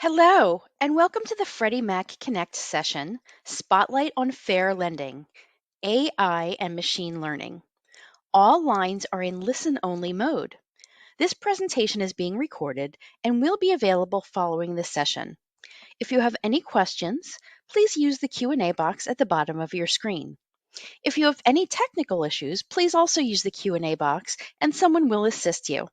Hello, and welcome to the Freddie Mac Connect session, Spotlight on Fair Lending, AI and Machine Learning. All lines are in listen-only mode. This presentation is being recorded and will be available following the session. If you have any questions, please use the Q&A box at the bottom of your screen. If you have any technical issues, please also use the Q&A box and someone will assist you.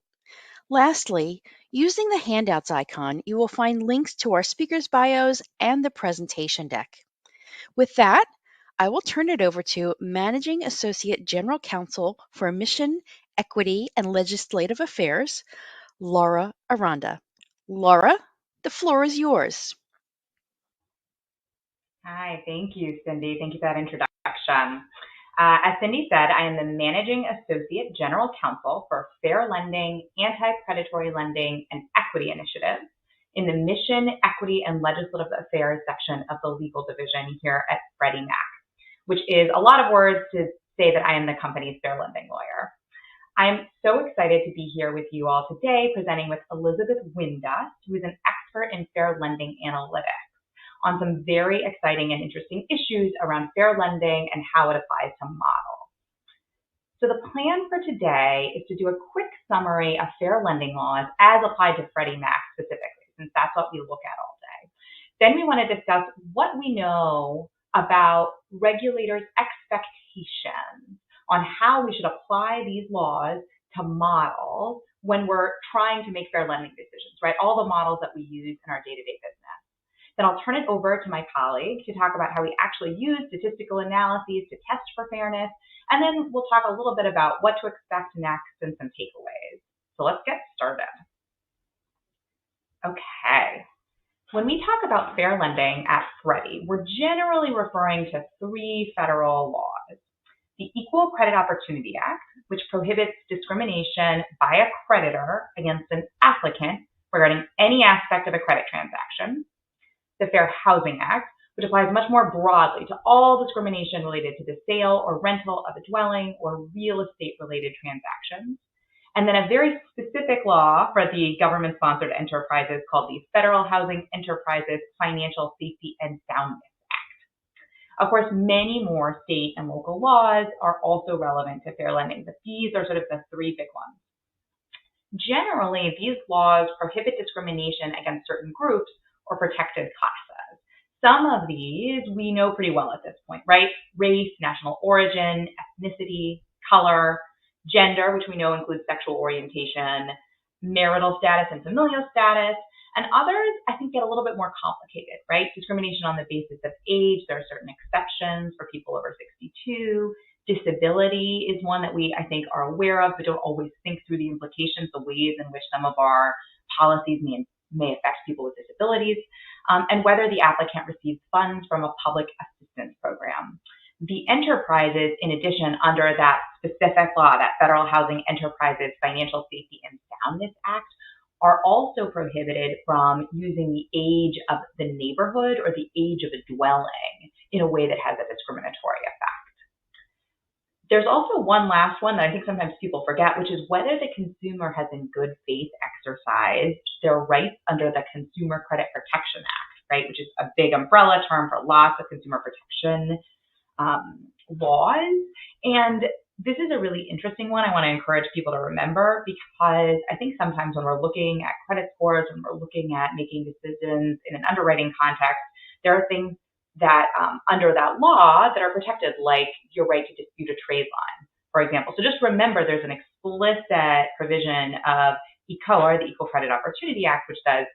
Lastly, using the handouts icon, you will find links to our speakers' bios and the presentation deck. With that, I will turn it over to Managing Associate General Counsel for Mission, Equity, and Legislative Affairs, Laura Aranda. Laura, the floor is yours. Hi, thank you, Cindy. Thank you for that introduction. As Cindy said, I am the Managing Associate General Counsel for Fair Lending, Anti-Predatory Lending, and Equity Initiatives in the Mission, Equity, and Legislative Affairs section of the Legal Division here at Freddie Mac, which is a lot of words to say that I am the company's fair lending lawyer. I'm so excited to be here with you all today presenting with Elizabeth Windust, who is an expert in fair lending analytics, on some very exciting and interesting issues around fair lending and how it applies to models. So the plan for today is to do a quick summary of fair lending laws as applied to Freddie Mac specifically, since that's what we look at all day. Then we want to discuss what we know about regulators' expectations on how we should apply these laws to models when we're trying to make fair lending decisions, right? All the models that we use in our day-to-day business. Then I'll turn it over to my colleague to talk about how we actually use statistical analyses to test for fairness. And then we'll talk a little bit about what to expect next and some takeaways. So let's get started. Okay. When we talk about fair lending at Freddie, we're generally referring to three federal laws. The Equal Credit Opportunity Act, which prohibits discrimination by a creditor against an applicant regarding any aspect of a credit transaction. The Fair Housing Act, which applies much more broadly to all discrimination related to the sale or rental of a dwelling or real estate-related transactions. And then a very specific law for the government-sponsored enterprises called the Federal Housing Enterprises Financial Safety and Soundness Act. Of course, many more state and local laws are also relevant to fair lending, but these are sort of the three big ones. Generally, these laws prohibit discrimination against certain groups or protected classes. Some of these we know pretty well at this point, right? Race, national origin, ethnicity, color, gender, which we know includes sexual orientation, marital status and familial status, and others I think get a little bit more complicated, right? Discrimination on the basis of age, there are certain exceptions for people over 62. Disability is one that we, I think, are aware of, but don't always think through the implications, the ways in which some of our policies may affect people with disabilities, and whether the applicant receives funds from a public assistance program. The enterprises, in addition, under that specific law, that Federal Housing Enterprises Financial Safety and Soundness Act, are also prohibited from using the age of the neighborhood or the age of a dwelling in a way that has a discriminatory effect. There's also one last one that I think sometimes people forget, which is whether the consumer has in good faith exercised their rights under the Consumer Credit Protection Act, right, which is a big umbrella term for lots of consumer protection laws. And this is a really interesting one I want to encourage people to remember, because I think sometimes when we're looking at credit scores, when we're looking at making decisions in an underwriting context, there are things that under that law that are protected, like your right to dispute a trade line, for example. So just remember there's an explicit provision of ECOA, the Equal Credit Opportunity Act, which says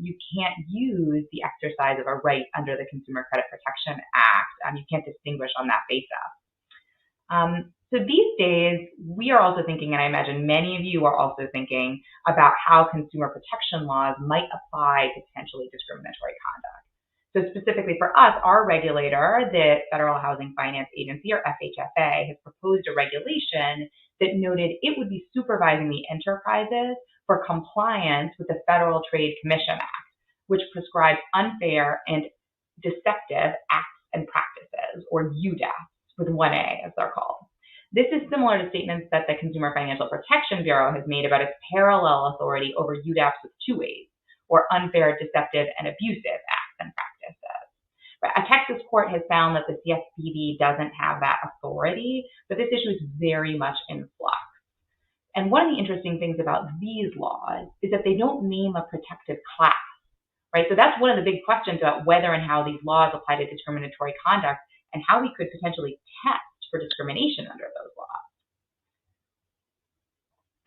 you can't use the exercise of a right under the Consumer Credit Protection Act. You can't distinguish on that basis. So these days, we are also thinking, and I imagine many of you are also thinking, about how consumer protection laws might apply to potentially discriminatory conduct. So specifically for us, our regulator, the Federal Housing Finance Agency, or FHFA, has proposed a regulation that noted it would be supervising the enterprises for compliance with the Federal Trade Commission Act, which prescribes unfair and deceptive acts and practices, or UDAPs, with one A, as they're called. This is similar to statements that the Consumer Financial Protection Bureau has made about its parallel authority over UDAPs with two A's, or unfair, deceptive, and abusive acts and practices. Right? A Texas court has found that the CFPB doesn't have that authority, but this issue is very much in flux. And one of the interesting things about these laws is that they don't name a protected class, right? So that's one of the big questions about whether and how these laws apply to discriminatory conduct and how we could potentially test for discrimination under those laws.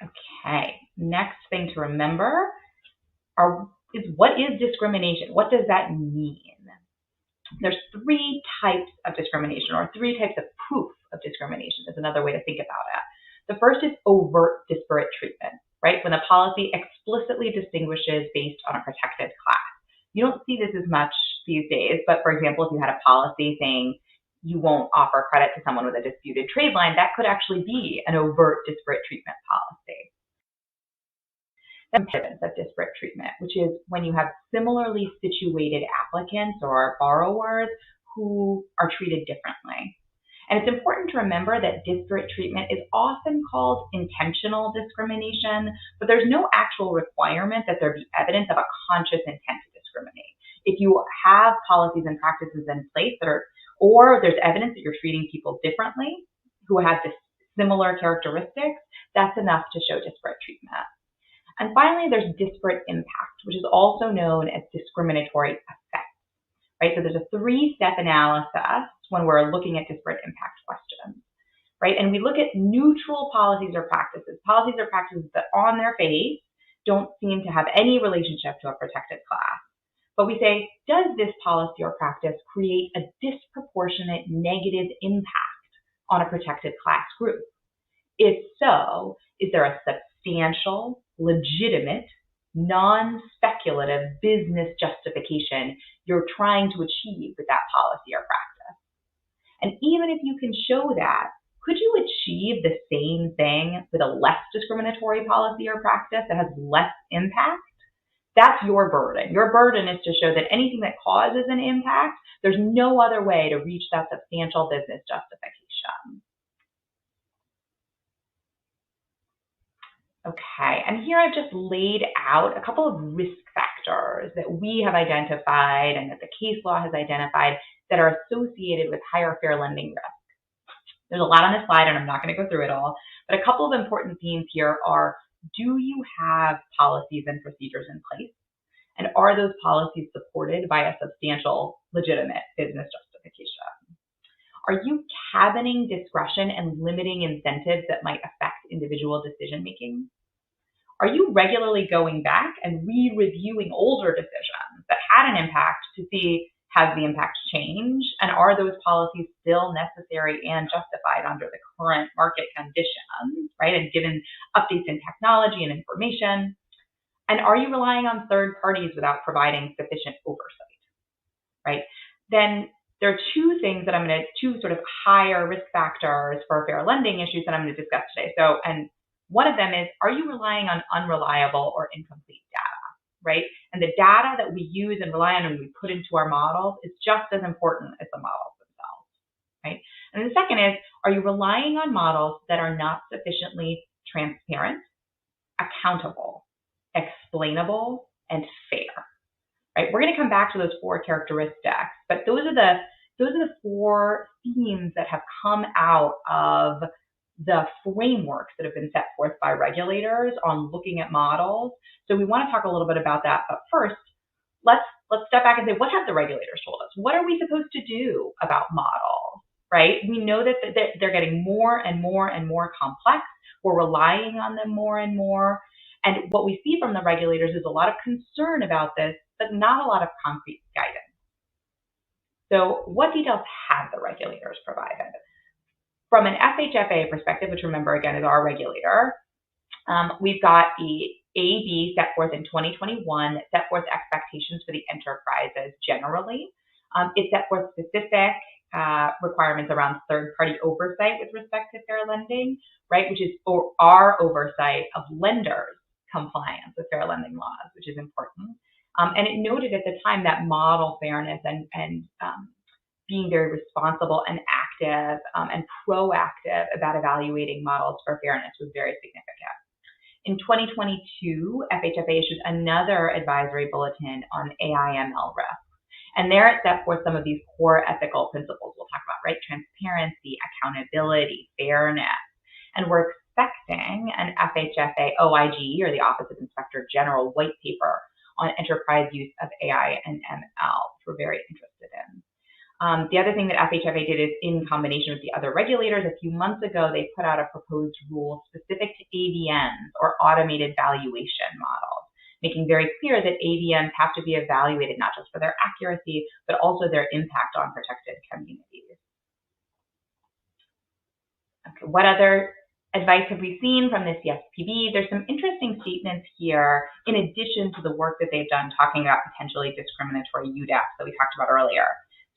Okay, next thing to remember is what is discrimination? What does that mean? There's three types of discrimination, or three types of proof of discrimination is another way to think about it. The first is overt disparate treatment, right? When a policy explicitly distinguishes based on a protected class. You don't see this as much these days, but for example, if you had a policy saying you won't offer credit to someone with a disputed trade line, that could actually be an overt disparate treatment policy. The evidence of disparate treatment, which is when you have similarly situated applicants or borrowers who are treated differently. And it's important to remember that disparate treatment is often called intentional discrimination, but there's no actual requirement that there be evidence of a conscious intent to discriminate. If you have policies and practices in place or there's evidence that you're treating people differently who have similar characteristics, that's enough to show disparate treatment. And finally, there's disparate impact, which is also known as discriminatory effect. Right? So there's a three-step analysis when we're looking at disparate impact questions, right? And we look at neutral policies or practices that on their face don't seem to have any relationship to a protected class. But we say, does this policy or practice create a disproportionate negative impact on a protected class group? If so, is there a substantial, legitimate, non-speculative business justification you're trying to achieve with that policy or practice? And even if you can show that, could you achieve the same thing with a less discriminatory policy or practice that has less impact? That's your burden. Your burden is to show that anything that causes an impact, there's no other way to reach that substantial business justification. Okay, and here I've just laid out a couple of risk factors that we have identified and that the case law has identified that are associated with higher fair lending risk. There's a lot on this slide and I'm not going to go through it all, but a couple of important themes here are, do you have policies and procedures in place? And are those policies supported by a substantial, legitimate business justification? Are you cabining discretion and limiting incentives that might affect individual decision-making? Are you regularly going back and re-reviewing older decisions that had an impact to see has the impact changed? And are those policies still necessary and justified under the current market conditions, right? And given updates in technology and information? And are you relying on third parties without providing sufficient oversight, right? Then there are two sort of higher risk factors for fair lending issues that I'm going to discuss today. And one of them is, are you relying on unreliable or incomplete data, right? And the data that we use and rely on and we put into our models is just as important as the models themselves, right? And the second is, are you relying on models that are not sufficiently transparent, accountable, explainable, and fair, right? We're going to come back to those four characteristics, but those are the four themes that have come out of the frameworks that have been set forth by regulators on looking at models. So we want to talk a little bit about that, but first, let's step back and say, what have the regulators told us? What are we supposed to do about models, right? We know that they're getting more and more and more complex. We're relying on them more and more. And what we see from the regulators is a lot of concern about this, but not a lot of concrete guidance. So what details have the regulators provided? From an FHFA perspective, which remember again is our regulator, we've got the AB set forth in 2021 that set forth expectations for the enterprises generally. It set forth specific requirements around third-party oversight with respect to fair lending, right, which is for our oversight of lenders' compliance with fair lending laws, which is important. And it noted at the time that model fairness and being very responsible and active and proactive about evaluating models for fairness was very significant. In 2022, FHFA issued another advisory bulletin on AI/ML risk. And there it set forth some of these core ethical principles we'll talk about, right? Transparency, accountability, fairness. And we're expecting an FHFA OIG, or the Office of Inspector General, white paper on enterprise use of AI and ML, which we're very interested in. The other thing that FHFA did is, in combination with the other regulators, a few months ago, they put out a proposed rule specific to AVMs, or automated valuation models, making very clear that AVMs have to be evaluated not just for their accuracy, but also their impact on protected communities. Okay, what other advice have we seen from the CFPB? There's some interesting statements here, in addition to the work that they've done talking about potentially discriminatory UDAPs that we talked about earlier.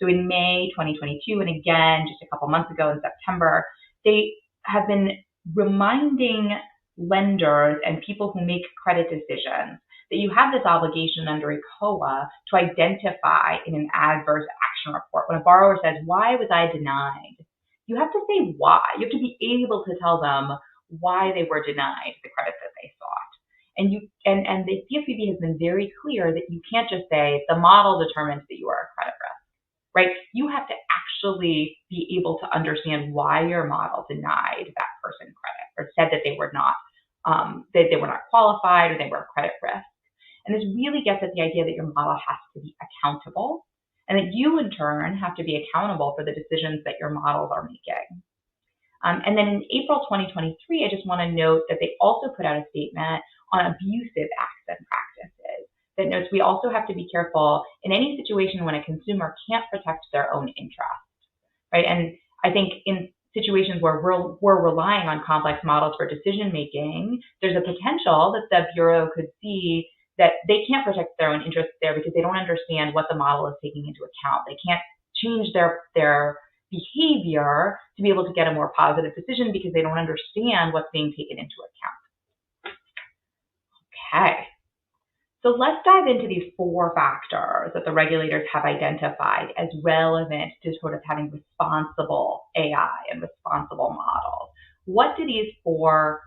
So in May 2022, and again, just a couple months ago in September, they have been reminding lenders and people who make credit decisions that you have this obligation under ECOA to identify in an adverse action report. When a borrower says, "Why was I denied?" you have to say why. You have to be able to tell them why they were denied the credit that they sought. And the CFPB has been very clear that you can't just say the model determines that you are a credit risk, right? You have to actually be able to understand why your model denied that person credit, or said that they were not qualified, or they were a credit risk. And this really gets at the idea that your model has to be accountable, and that you, in turn, have to be accountable for the decisions that your models are making. And then in April 2023, I just want to note that they also put out a statement on abusive acts and practices that notes we also have to be careful in any situation when a consumer can't protect their own interest, right? And I think in situations where we're relying on complex models for decision making, there's a potential that the Bureau could see that they can't protect their own interests there because they don't understand what the model is taking into account. They can't change their behavior to be able to get a more positive decision because they don't understand what's being taken into account. Okay, so let's dive into these 4 factors that the regulators have identified as relevant to sort of having responsible AI and responsible models. What do these 4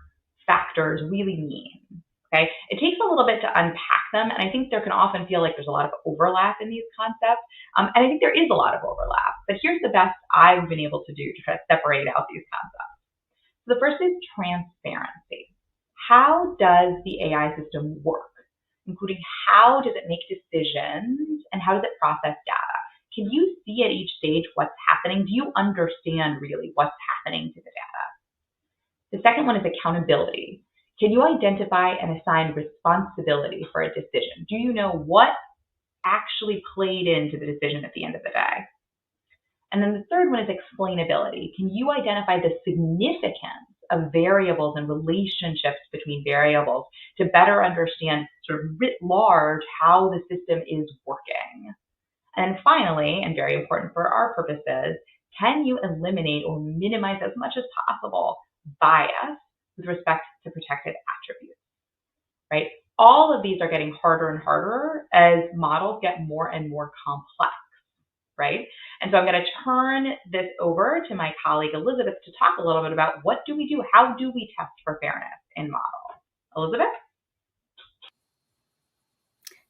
factors really mean? Okay, it takes a little bit to unpack them, and I think there can often feel like there's a lot of overlap in these concepts, and I think there is a lot of overlap, but here's the best I've been able to do to try to separate out these concepts. So the first is transparency. How does the AI system work, including how does it make decisions and how does it process data? Can you see at each stage what's happening? Do you understand really what's happening to the data? The second one is accountability. Can you identify and assign responsibility for a decision? Do you know what actually played into the decision at the end of the day? And then the third one is explainability. Can you identify the significance of variables and relationships between variables to better understand sort of writ large how the system is working? And finally, and very important for our purposes, can you eliminate or minimize as much as possible bias with respect to protected attributes, right? All of these are getting harder and harder as models get more and more complex, right? And so I'm going to turn this over to my colleague Elizabeth to talk a little bit about what do we do, how do we test for fairness in models. Elizabeth?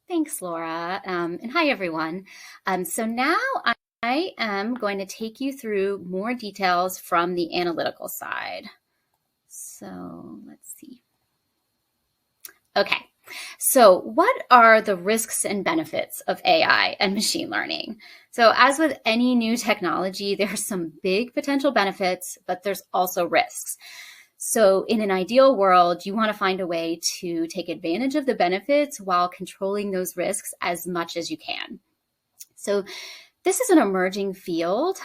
Thanks, Laura. And hi, everyone. So now I am going to take you through more details from the analytical side. So let's see. Okay, so what are the risks and benefits of AI and machine learning? So as with any new technology, there are some big potential benefits, but there's also risks. So in an ideal world, you want to find a way to take advantage of the benefits while controlling those risks as much as you can. So this is an emerging field,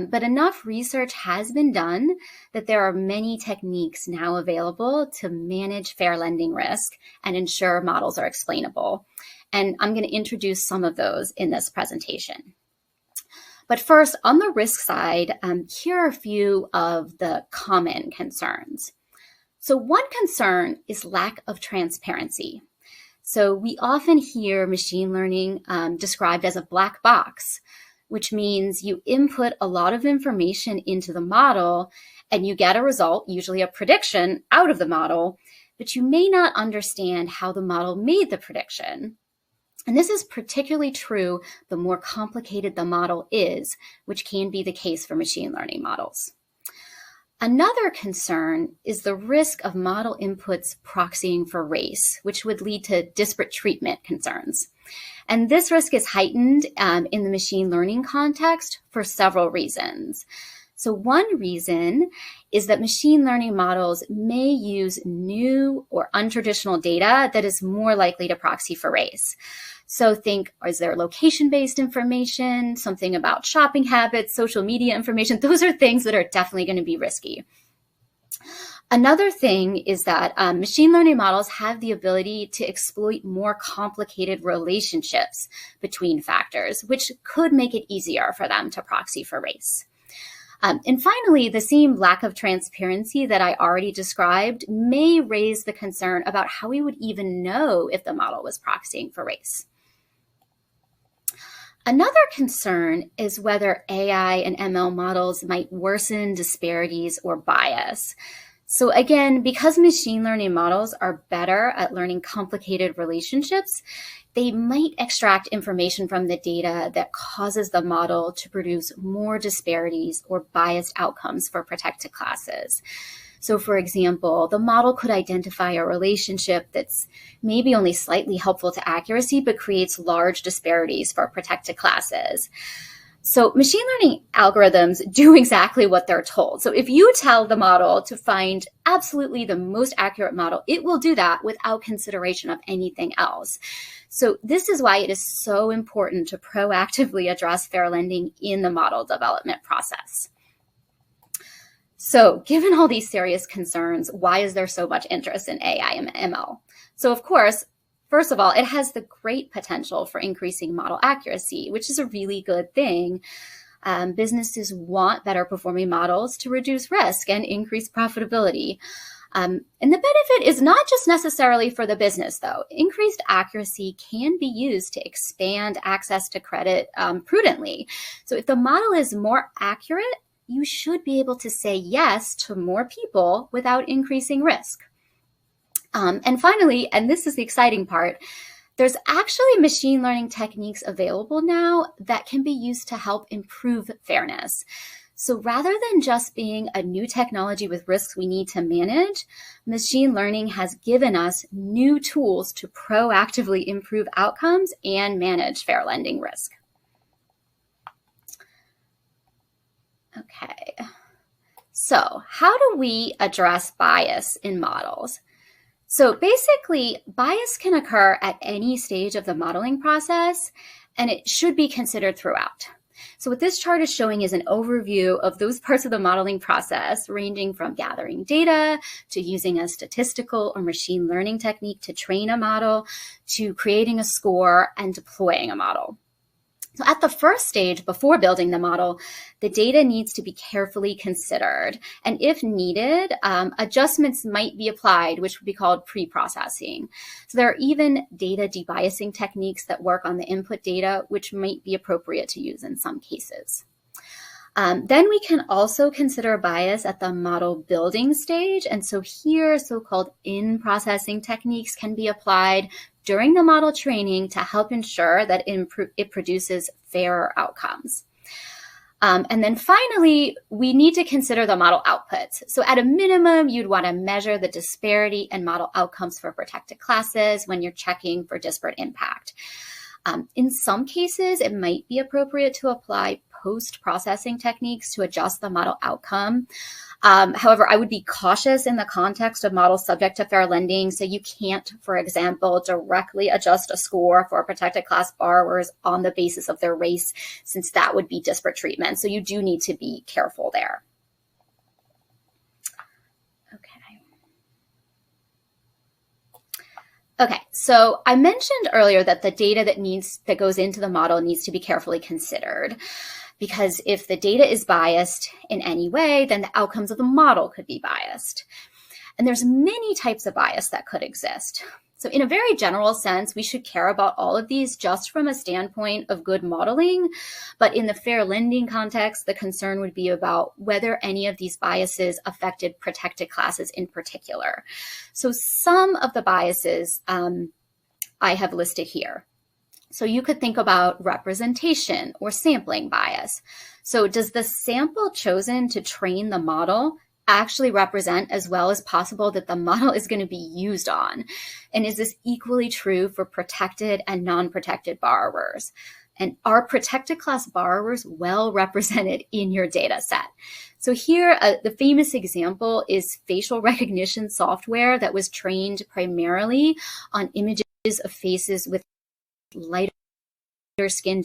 but enough research has been done that there are many techniques now available to manage fair lending risk and ensure models are explainable. And I'm going to introduce some of those in this presentation. But first, on the risk side, here are a few of the common concerns. So one concern is lack of transparency. So we often hear machine learning described as a black box, which means you input a lot of information into the model and you get a result, usually a prediction, out of the model, but you may not understand how the model made the prediction. And this is particularly true the more complicated the model is, which can be the case for machine learning models. Another concern is the risk of model inputs proxying for race, which would lead to disparate treatment concerns. And this risk is heightened in the machine learning context for several reasons. So one reason is that machine learning models may use new or untraditional data that is more likely to proxy for race. So think, is there location-based information, something about shopping habits, social media information? Those are things that are definitely going to be risky. Another thing is that machine learning models have the ability to exploit more complicated relationships between factors, which could make it easier for them to proxy for race. And finally, the same lack of transparency that I already described may raise the concern about how we would even know if the model was proxying for race. Another concern is whether AI and ML models might worsen disparities or bias. So again, because machine learning models are better at learning complicated relationships, they might extract information from the data that causes the model to produce more disparities or biased outcomes for protected classes. So for example, the model could identify a relationship that's maybe only slightly helpful to accuracy, but creates large disparities for protected classes. So machine learning algorithms do exactly what they're told. So if you tell the model to find absolutely the most accurate model, it will do that without consideration of anything else. So this is why it is so important to proactively address fair lending in the model development process. So given all these serious concerns, why is there so much interest in AI and ML? So of course, first of all, it has the great potential for increasing model accuracy, which is a really good thing. Businesses want better performing models to reduce risk and increase profitability. And the benefit is not just necessarily for the business, though. Increased accuracy can be used to expand access to credit prudently. So if the model is more accurate, you should be able to say yes to more people without increasing risk. And finally, and this is the exciting part, there's actually machine learning techniques available now that can be used to help improve fairness. So rather than just being a new technology with risks we need to manage, machine learning has given us new tools to proactively improve outcomes and manage fair lending risk. Okay, so how do we address bias in models? So basically, bias can occur at any stage of the modeling process, and it should be considered throughout. So what this chart is showing is an overview of those parts of the modeling process, ranging from gathering data to using a statistical or machine learning technique to train a model, to creating a score and deploying a model. So at the first stage, before building the model, the data needs to be carefully considered. And if needed, adjustments might be applied, which would be called pre-processing. So there are even data debiasing techniques that work on the input data, which might be appropriate to use in some cases. Then we can also consider bias at the model building stage. And so here, so-called in-processing techniques can be applied during the model training to help ensure that it produces fairer outcomes. And then finally, we need to consider the model outputs. So at a minimum, you'd want to measure the disparity in model outcomes for protected classes when you're checking for disparate impact. In some cases, it might be appropriate to apply post-processing techniques to adjust the model outcome. However, I would be cautious in the context of models subject to fair lending. So you can't, for example, directly adjust a score for protected class borrowers on the basis of their race, since that would be disparate treatment. So you do need to be careful there. Okay, so I mentioned earlier that the data that goes into the model needs to be carefully considered, because if the data is biased in any way, then the outcomes of the model could be biased. And there's many types of bias that could exist. So in a very general sense, we should care about all of these just from a standpoint of good modeling. But in the fair lending context, the concern would be about whether any of these biases affected protected classes in particular. So some of the biases I have listed here. So you could think about representation or sampling bias. So does the sample chosen to train the model actually represent as well as possible that the model is going to be used on? And is this equally true for protected and non-protected borrowers? And are protected class borrowers well represented in your data set? So here, the famous example is facial recognition software that was trained primarily on images of faces with lighter skin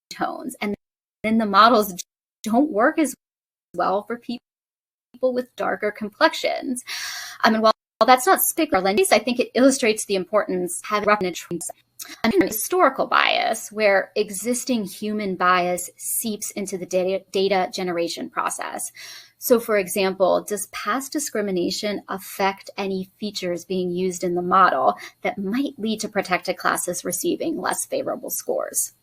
tones. And then the models don't work as well for people with darker complexions. And while that's not specific or lending, I think it illustrates the importance of having representation. And historical bias, where existing human bias seeps into the data generation process. So for example, does past discrimination affect any features being used in the model that might lead to protected classes receiving less favorable scores?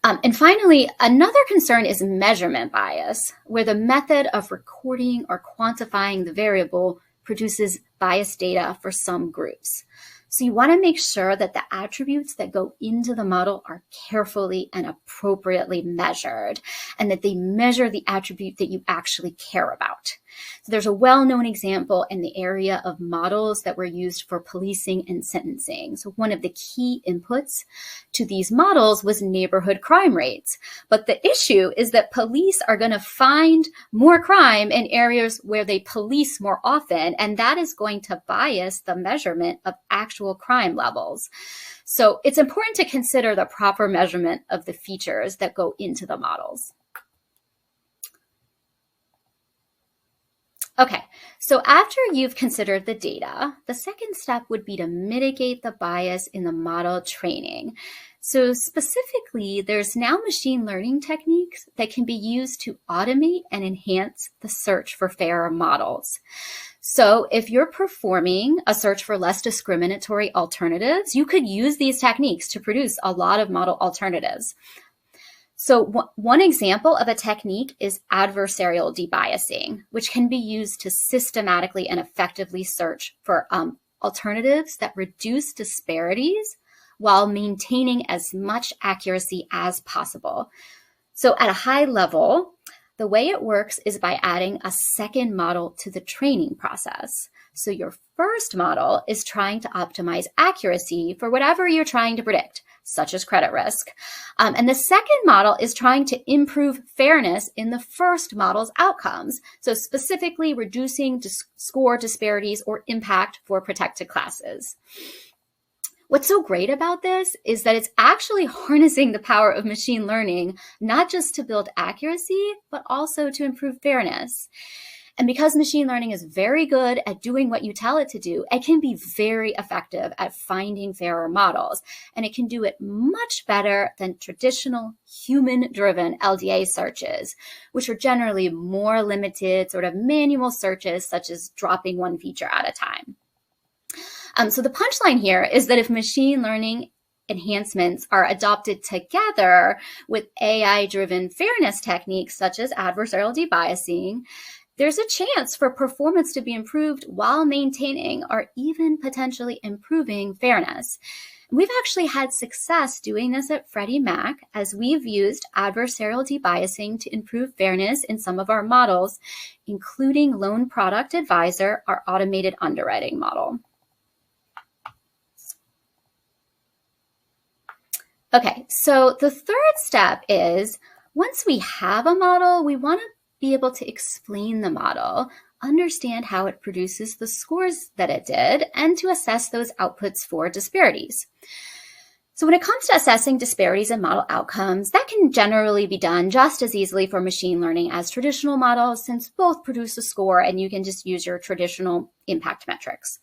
And finally, another concern is measurement bias, where the method of recording or quantifying the variable produces biased data for some groups. So you want to make sure that the attributes that go into the model are carefully and appropriately measured, and that they measure the attribute that you actually care about. So there's a well-known example in the area of models that were used for policing and sentencing. So one of the key inputs to these models was neighborhood crime rates. But the issue is that police are going to find more crime in areas where they police more often, and that is going to bias the measurement of actual crime levels. So it's important to consider the proper measurement of the features that go into the models. Okay, so after you've considered the data, the second step would be to mitigate the bias in the model training. So specifically, there's now machine learning techniques that can be used to automate and enhance the search for fairer models. So if you're performing a search for less discriminatory alternatives, you could use these techniques to produce a lot of model alternatives. So one example of a technique is adversarial debiasing, which can be used to systematically and effectively search for alternatives that reduce disparities while maintaining as much accuracy as possible. So at a high level, the way it works is by adding a second model to the training process. So your first model is trying to optimize accuracy for whatever you're trying to predict, such as credit risk. And the second model is trying to improve fairness in the first model's outcomes. So specifically reducing score disparities or impact for protected classes. What's so great about this is that it's actually harnessing the power of machine learning, not just to build accuracy, but also to improve fairness. And because machine learning is very good at doing what you tell it to do, it can be very effective at finding fairer models. And it can do it much better than traditional human-driven LDA searches, which are generally more limited sort of manual searches, such as dropping one feature at a time. So the punchline here is that if machine learning enhancements are adopted together with AI-driven fairness techniques such as adversarial debiasing, there's a chance for performance to be improved while maintaining or even potentially improving fairness. We've actually had success doing this at Freddie Mac as we've used adversarial debiasing to improve fairness in some of our models, including Loan Product Advisor, our automated underwriting model. Okay, so the third step is once we have a model, we want to be able to explain the model, understand how it produces the scores that it did, and to assess those outputs for disparities. So when it comes to assessing disparities in model outcomes, that can generally be done just as easily for machine learning as traditional models, since both produce a score and you can just use your traditional impact metrics.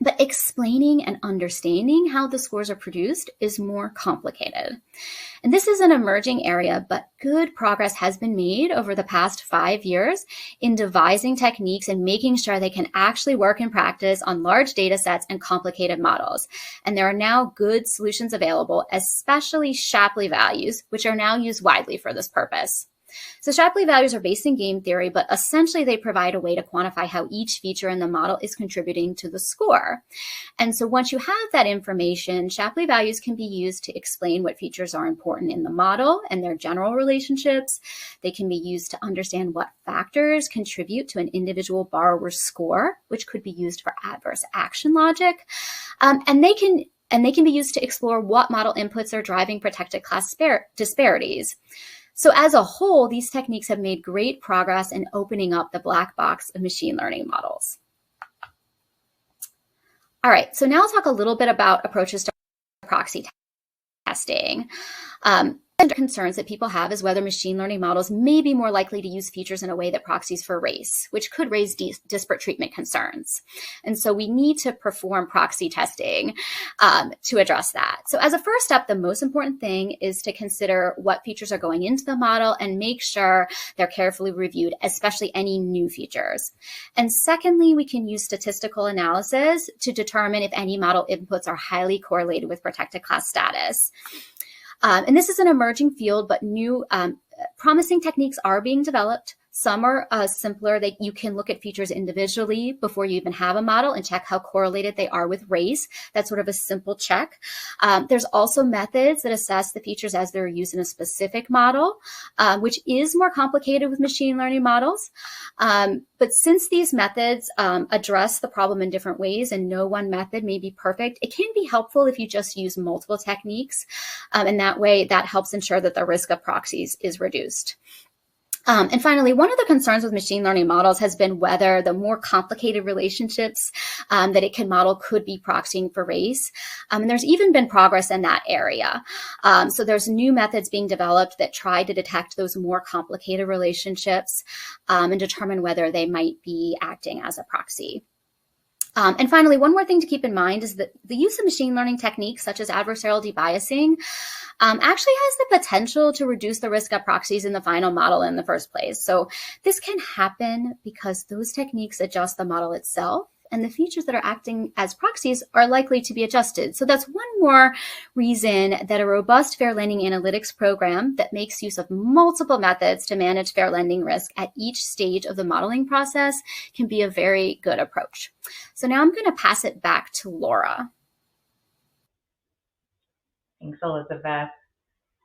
But explaining and understanding how the scores are produced is more complicated. And this is an emerging area, but good progress has been made over the past 5 years in devising techniques and making sure they can actually work in practice on large data sets and complicated models. And there are now good solutions available, especially Shapley values, which are now used widely for this purpose. So Shapley values are based in game theory, but essentially they provide a way to quantify how each feature in the model is contributing to the score. And so once you have that information, Shapley values can be used to explain what features are important in the model and their general relationships. They can be used to understand what factors contribute to an individual borrower's score, which could be used for adverse action logic. And they can be used to explore what model inputs are driving protected class disparities. So as a whole, these techniques have made great progress in opening up the black box of machine learning models. All right, so now I'll talk a little bit about approaches to proxy testing. Concerns that people have is whether machine learning models may be more likely to use features in a way that proxies for race, which could raise disparate treatment concerns. And so we need to perform proxy testing to address that. So as a first step, the most important thing is to consider what features are going into the model and make sure they're carefully reviewed, especially any new features. And secondly, we can use statistical analysis to determine if any model inputs are highly correlated with protected class status. And this is an emerging field, but new promising techniques are being developed. Some are simpler, that you can look at features individually before you even have a model and check how correlated they are with race. That's sort of a simple check. There's also methods that assess the features as they're used in a specific model, which is more complicated with machine learning models. But since these methods address the problem in different ways and no one method may be perfect, it can be helpful if you just use multiple techniques. And that way, that helps ensure that the risk of proxies is reduced. And finally, one of the concerns with machine learning models has been whether the more complicated relationships that it can model could be proxying for race. And there's even been progress in that area. So there's new methods being developed that try to detect those more complicated relationships and determine whether they might be acting as a proxy. And finally, one more thing to keep in mind is that the use of machine learning techniques such as adversarial debiasing actually has the potential to reduce the risk of proxies in the final model in the first place. So this can happen because those techniques adjust the model itself, and the features that are acting as proxies are likely to be adjusted. So that's one more reason that a robust fair lending analytics program that makes use of multiple methods to manage fair lending risk at each stage of the modeling process can be a very good approach. So now I'm going to pass it back to Laura. Thanks, Elizabeth.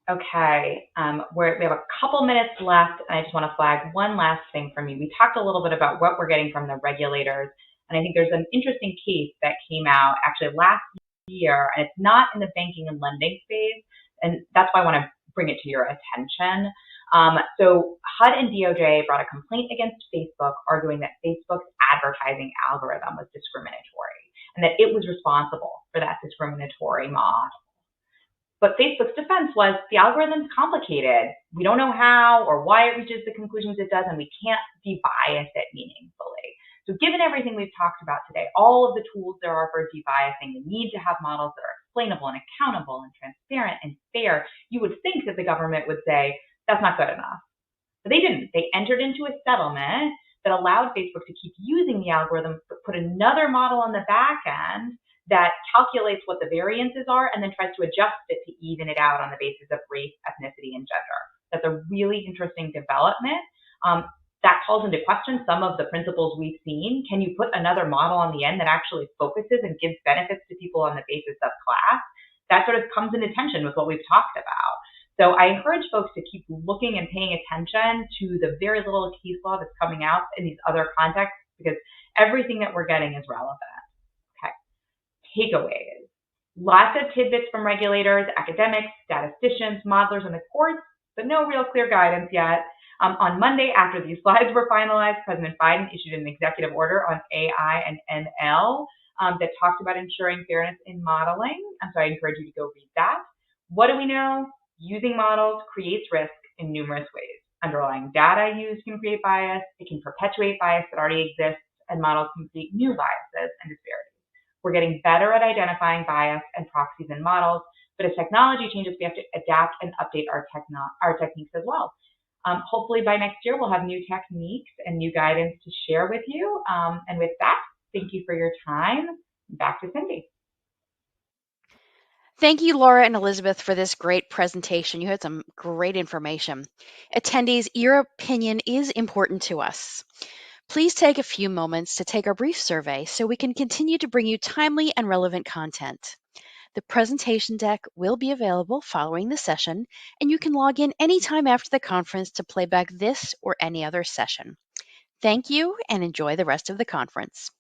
Okay, we have a couple minutes left, and I just want to flag one last thing from you. We talked a little bit about what we're getting from the regulators, and I think there's an interesting case that came out actually last year, and it's not in the banking and lending space, and that's why I want to bring it to your attention. So HUD and DOJ brought a complaint against Facebook, arguing that Facebook's advertising algorithm was discriminatory and that it was responsible for that discriminatory model. But Facebook's defense was the algorithm's complicated. We don't know how or why it reaches the conclusions it does, and we can't debias it meaningfully. So given everything we've talked about today, all of the tools there are for debiasing, the need to have models that are explainable and accountable and transparent and fair, you would think that the government would say, that's not good enough. But they didn't. They entered into a settlement that allowed Facebook to keep using the algorithm, but put another model on the back end that calculates what the variances are and then tries to adjust it to even it out on the basis of race, ethnicity, and gender. That's a really interesting development. That calls into question some of the principles we've seen. Can you put another model on the end that actually focuses and gives benefits to people on the basis of class? That sort of comes into tension with what we've talked about. So I encourage folks to keep looking and paying attention to the very little case law that's coming out in these other contexts, because everything that we're getting is relevant. Takeaways. Lots of tidbits from regulators, academics, statisticians, modelers, and the courts, but no real clear guidance yet. On Monday, after these slides were finalized, President Biden issued an executive order on AI and ML that talked about ensuring fairness in modeling. So I encourage you to go read that. What do we know? Using models creates risk in numerous ways. Underlying data used can create bias. It can perpetuate bias that already exists, and models can create new biases and disparities. We're getting better at identifying bias and proxies in models, but as technology changes, we have to adapt and update our techniques as well. Hopefully by next year, we'll have new techniques and new guidance to share with you. And with that, thank you for your time. Back to Cindy. Thank you, Laura and Elizabeth, for this great presentation. You had some great information. Attendees, your opinion is important to us. Please take a few moments to take our brief survey so we can continue to bring you timely and relevant content. The presentation deck will be available following the session, and you can log in anytime after the conference to play back this or any other session. Thank you and enjoy the rest of the conference.